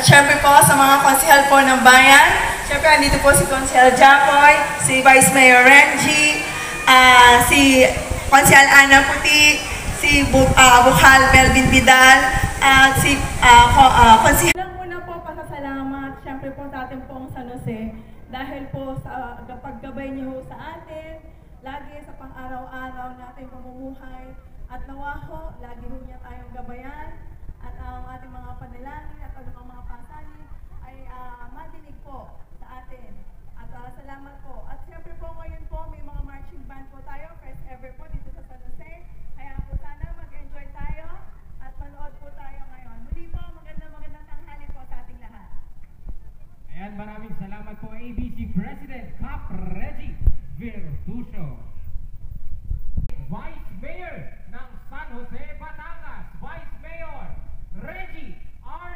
At syempre po sa mga konsehal po ng bayan, syempre andito po si Konsehal Japoy, si Vice Mayor Renji, si Konsehal Ana Puti, si Bukal Melvin Vidal, at si Konsehal. Una po pasasalamat syempre po sa ating pong San Jose dahil po sa paggabay niyo sa atin, lagi sa pang-araw-araw natin pamumuhay at nawa ho, lagi ho niya tayong gabayan at ang ating mga panalangin at ang mga pasanin ay madinig po sa atin. At salamat po. At siyempre po ngayon po may mga marching band po tayo, first ever po dito sa San Jose. Kaya po sana mag-enjoy tayo at manood po tayo ngayon. Muli po, magandang tanghali po sa ating lahat. Ayan, maraming salamat po ABC President Cap Reggie Virtuso. Vice Mayor ng San Jose, Batangas, Vice Mayor Reggie R.